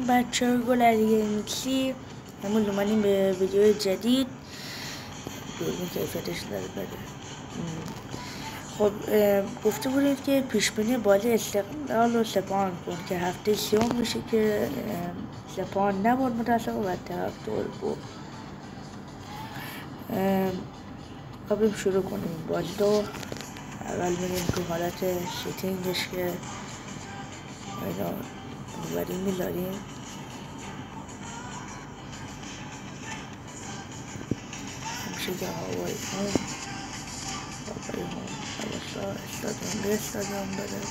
سلام بچه های گل علیه میکسی. همون اومدیم به ویدیو جدید. دوربین کیفیتش داره بده. خب گفته بودید که پیشبینی بازی استقلال و سپاهان کن که هفته سیوم میشه که سپاهان نبرد متاسفانه و طرفدار برد. بریم شروع کنیم بازی رو. اول میریم تو حالت سیتینگش که اینا اونوری میذاریم. همشه که هوایی استادیوم داره.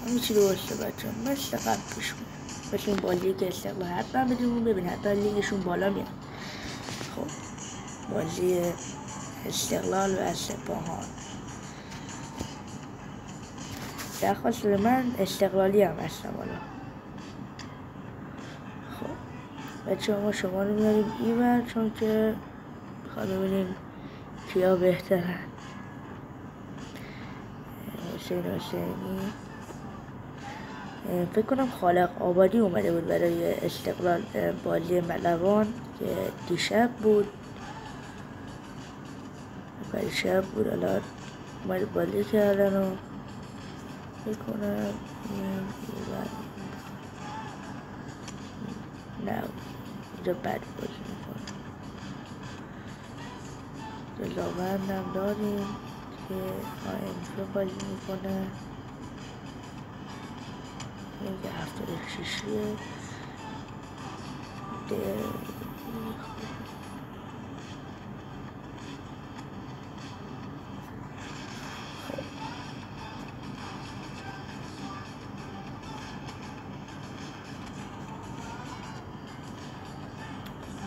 همه چی درسته بچه ها، مثل قبل پیش بود، مثل این بازی که استقلال حتما بدون ببین حتما لیگشون بالا میاد. خب بازی استقلال و سپاهان. درخواست من استقلالی هم هستم حالا. خب بچه ها ما شما رو میاریم ایور چون که بخواه ببینیم کیا بهترن. حسینی فکر کنم خالق آبادی اومده بود برای استقلال بازی ملوان که دیشب بود. الان اومده بازی کردن و فکر کنم نه اینجا بد بازی میکنه. دلاوند هم داریم که اینجا بازی میکنه. اینجا 76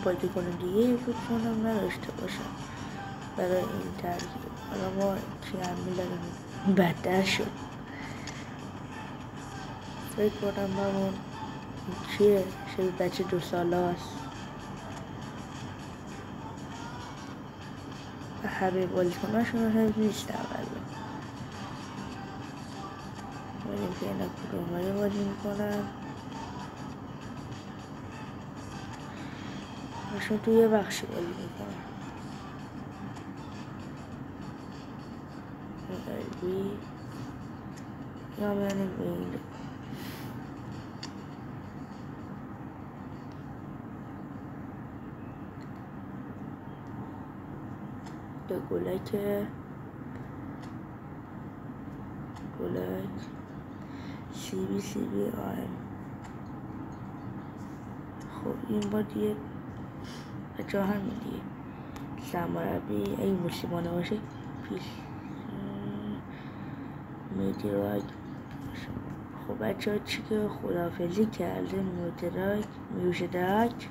بازی کنه دیگه فکر کنم نداشته باشم برای این ترکیب. حالا ما چی هم میلادم بدتر شد. فکر کنم همون چیه شبیه بچه 2 ساله هست. همه بازی کناشون هم نیستم الان. بایدیم که اینا کدوم بازی میکنن. اشون توی یه بخشی بازی میکنن. قلبی یا میانیم به اینجا به گلک سی بی آیم. خب این با دیگه بچه هم دیگه سمربی این موسیمانه باشه پیش میدیراک. خب بچه ها چی که خداحافظی کرده میوشدراک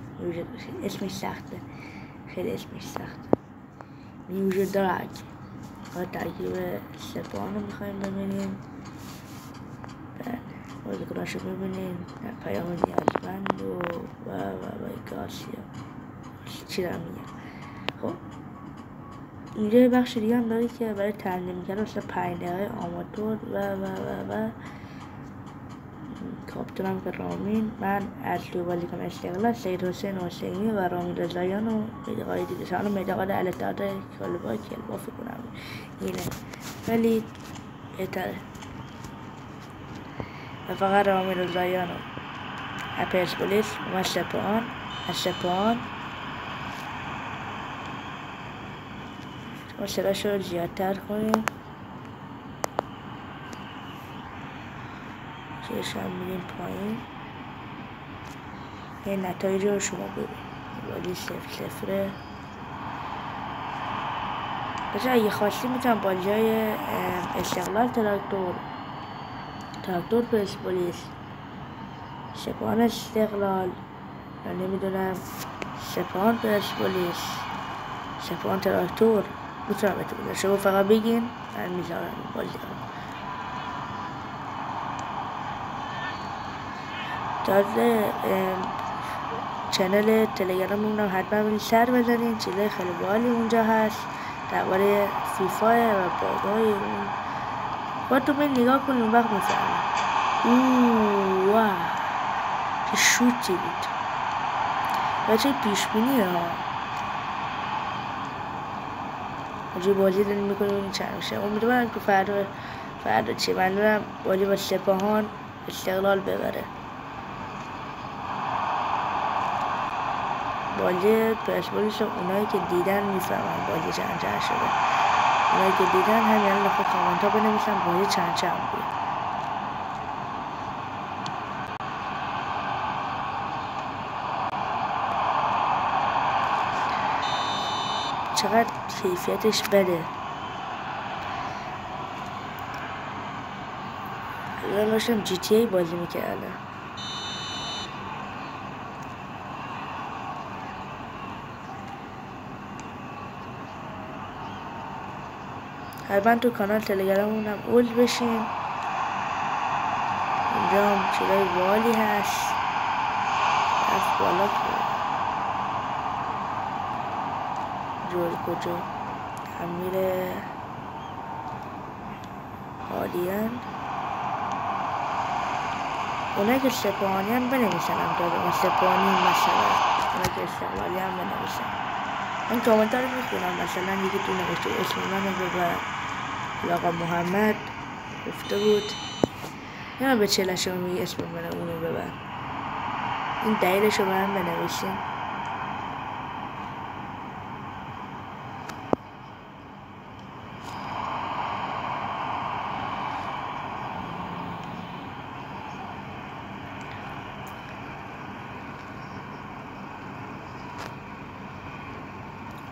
اسمش سخته، خیلی اسمش سخته. میوشدراک ها ترکیب سپاهان رو میخواییم ببینیم. بازی کناش رو ببینیم. پیام نیازمند و گاسیا چی رو میگم. خب اینجا بخش دیگه هم داره که برای تعلیم کردن مثل 5 دقیقه آماتور و کاپتون هم که رامین. من از توی بازی کنم استقلال سید حسین حسینی و رامین رضاییان و مدقای دیگه سالان مدقای علتات کلبا فکر کنم اینه ولی بهتره و فقط رامین رضاییان و پرسپولیس و سپاهان ما صداش رو زیادتر کنیم. چیش هم میریم پایین. این نتایج رو شما ببینید. بازی 0-0. بچه اگه خواستی میتونم بازی های استقلال تراکتور پرسپولیس سپاهان استقلال نمیدونم سپاهان پرسپولیس سپاهان تراکتور میتونم بهتون شما فقط بگین من میذارم بازی رو. تازه چنل تلگراممون هم حتما برید سر بزنین. چیزای خیلی باحالی اونجا هست درباره فیفا و بازهای اون. خودتون برید نگاه کنید اون وقت میفهمید. واه چه شوتی بود و چه پیشبینی ها. اونجا بازی داریم میکنیم چند میشه. امیدوارم که فردا چی منظورم بازی با سپاهان استقلال ببره. بازی پرسپولیس اونایی که دیدن میفهمن بازی چند شده. اونایی که دیدن همین الان خود کامنت ها بنویسن بازی چند بود. چقدر کیفیتش بده. الان داشتم جی تی ای بازی میکردم. حتما تو کانال تلگراممونم عضو بشین. اینجا هم چیزای بالی هست. رفت بالا جول کجا امیر حالیان. اونایی که سپاهانی هم بنویسن هم داده سپاهانی مثلا. اونایی که استقلالی هم بنویسن. من کامنت ها رو میخونم. مثلا یکی تو نوشته اسم منو ببر. آقا محمد گفته بود یا به چه لشما میگه اسم منو اونو ببر. این دلیلش رو به هم بنویسین.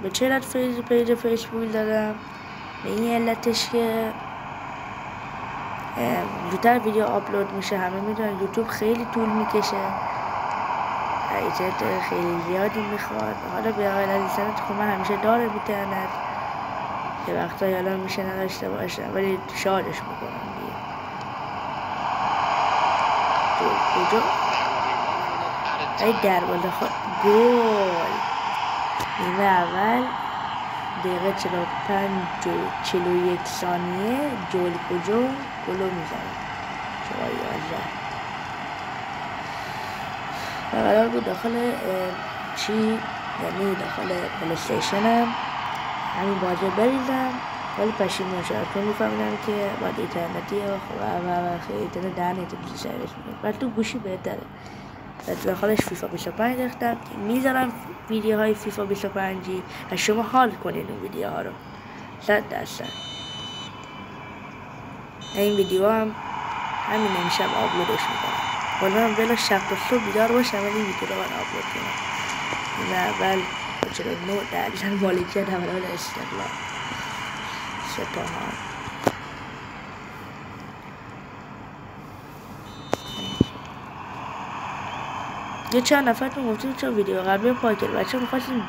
به چه علت پیج فیسبوک دادم؟ به این علتش که زودتر ویدیو آپلود میشه. همه میدونن یوتیوب خیلی طول میکشه، اینترنت خیلی زیادی میخواد. حالا به اول اینترنت خب من همیشه دارم اینترنت، یه وقتایی حالا میشه نداشته باشم ولی شارژش میکنم دیگه. کجا؟ ای در بالا خود گل نیمه اول دقیقه 45 و 41 ثانیه جول کجا گلو میزنه. شما 11 و قرار بود داخل چی یعنی داخل پلیستیشنم همین بازی بریزم ولی پشیمون شدم چون میفهمیدم که باید اینترنتی و خیلی اینترنت در نمیتونی سرویس میکنم و تو گوشی بهتره. داخلش فیفا 25 ریختم میذارم ویدیوهای فیفا 25 و شما حال کنید اون ویدیوها رو 100%. این ویدیو هم همین امشب آپلودش میکنم. حالا بلا شب تا صبح بیدار باشم ولی ویدیو رو من آپلود کنم. این اول 49 درصد مالکیت اول استقلال سپاهان. یه چند نفرتون گفتیم چون ویدیو قبلی پاک کرد بچه میخواستیم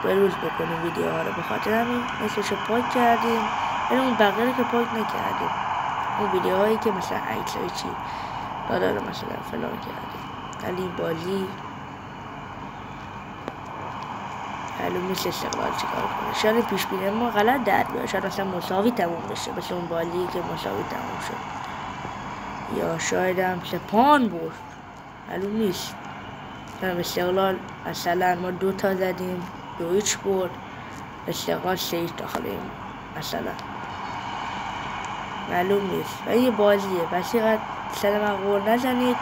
بروز بکنیم ویدیوها رو، به خاطر همین نصفش رو پاک کردیم ولی اون بقیه رو که پاک نکردیم. اون ویدیوهایی که مثلا عکسای چی دادا رو مثلا فلان کردیم ولی این بازی معلوم نیست استقلال چیکار کنه. شاید پیش بینی ما غلط در بیاد، شاید مثلا مساوی تموم بشه مثل اون بازی که مساوی تموم شد، یا شاید هم سپاهان برد معلوم نیست. استقلال مثلا ما 2 تا زدیم 2-0 برد، استقلال 3 داخلیم مثلا معلوم نیست و یه بازیه. بس اینقدر سر من غور نزنید.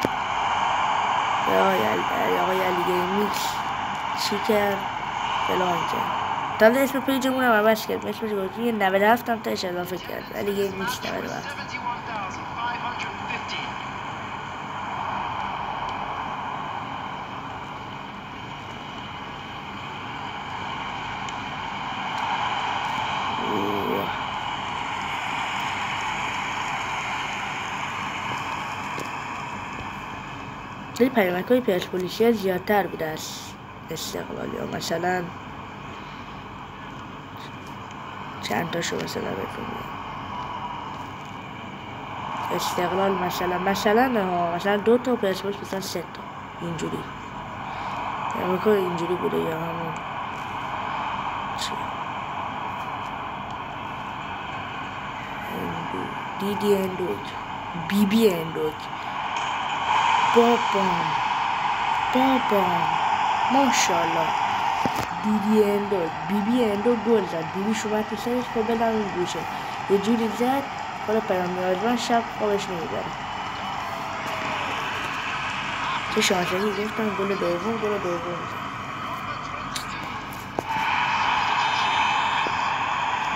آقای علی گیمیکس چی کرد فلان کرد. تا اسم پیجمون هم عوض کرد، اسمش گفت یه 97 هم تاش اضافه کرد علی گیمیکس 97. ولی پیامک‌های پرسپولیسی زیادتر بود از استقلال، یا مثلا چند تاشو مثلا بکنیم استقلال مثلا 2 تا پرسپولیس مثلا 3 تا اینجوری. امریکا اینجوری بوده یا همون چی دیدی اندوک بیبی اندوک بابام ماشاءالله دیدی اندوک بیبی اندوک گل زد بیبی شومد تو سرش خب بدم این گوشه یه جوری زد حالا پیام نیازمند شب خوابش نمیبره چه شانسایی گفتم گل دوم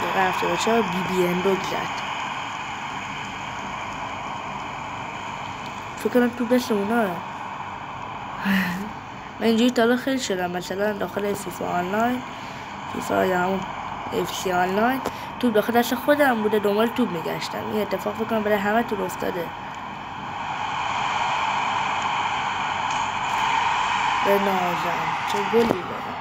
دقیقه 74 بیبی اندوک زد فکر کنم تو دست اونا من اینجوری تا خیلی شدم مثلا داخل فیفا آنلاین فیفا یا همون FC آنلاین توپ داخل دست خودم بوده دنبال توپ میگشتم این اتفاق فکر کنم برای همه تو افتاده به نازم چه گلی دارم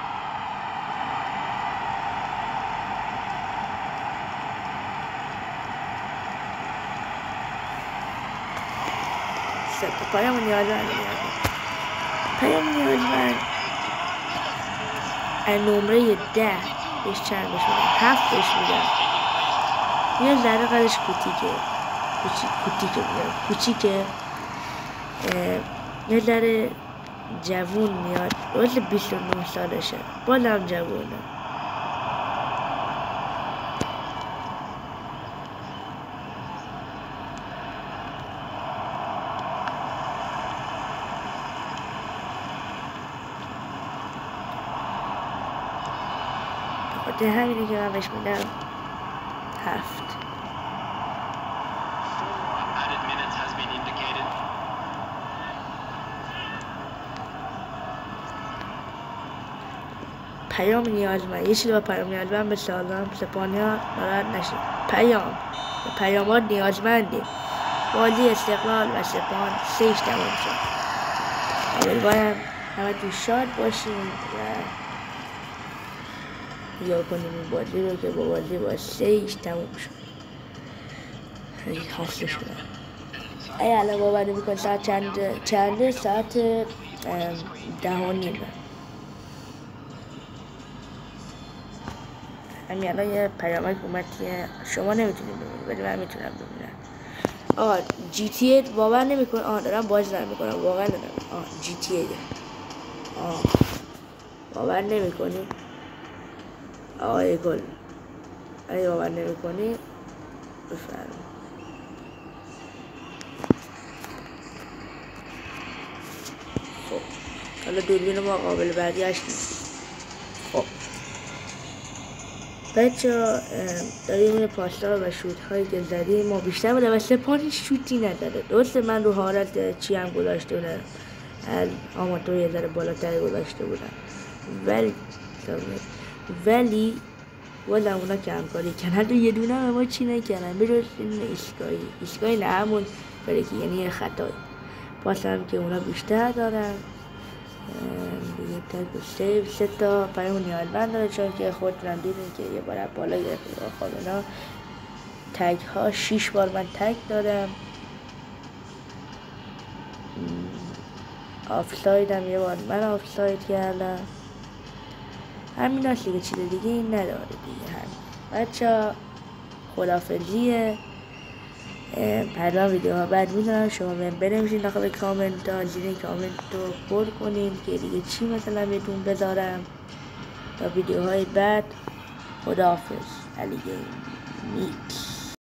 پیام نیازمند نمره 10 بهش چند بهش میدم 7 بهش میدم یه ذره قدش کوچیکه یه ذره جوون میاد واسه 29 سالشه بازم جوونه ده همینه که من بهش میدم 7 پیام نیازمند یه چیزی با پیام نیازمند به سالان سپانیا ناراحت نشید پیامات نیازمنده بازی استقلال و سپان 3 تمام شد امیدوارم همه تو شاد باشیم و یا کنیم این بازی رو که با بازی با 3 تموم شد خیلی خسته شدم ای الان باور نمی‌کنم ساعت چنده ساعت 10:30 همین الان یه پیامک اومد که شما نمیتونید ببینید ولی من میتونم ببینم جی تی ای باور نمی‌کنم دارم باز میکنم واقعا دارم جی تی ای باور نمی‌کنی آقای گل اگه باور نمی‌کنی بفرمایید خب حالا دوربین ما قابل برگشت نیست خب بچه داریم این پاسا و شوت هایی که زدیم ما بیشتر بوده و سپانی شوتی نداره درسته من رو حالت چی هم گذاشته بودم از آماتور یه ذره بالاتر گذاشته بودم ولی والا اونا که همکاری کردن تو یه دونه ما چی نکردن بجز این ایستگاهی نه همون فریکی یعنی خطایی پاس هم که اونا بیشتر دارن دیگه تک و سیو 3 تا پیام نیازمند داره چون که خودتونم دیدین که یه بار بالا گرفتیم اونا تک ها 6 بار من تک دارم آفساید هم یه بار من آفساید کردم همین هست دیگه چیز دیگه این نداره دیگه هم بچه خدافظیه پروا ویدیوها بعد میدونم شما بنویسین داخل کامنت ها زیر کامنت رو پر کنین که دیگه چی مثلا بهتون بذارم تا ویدیوهای بعد خداحافظ علی گیم میکس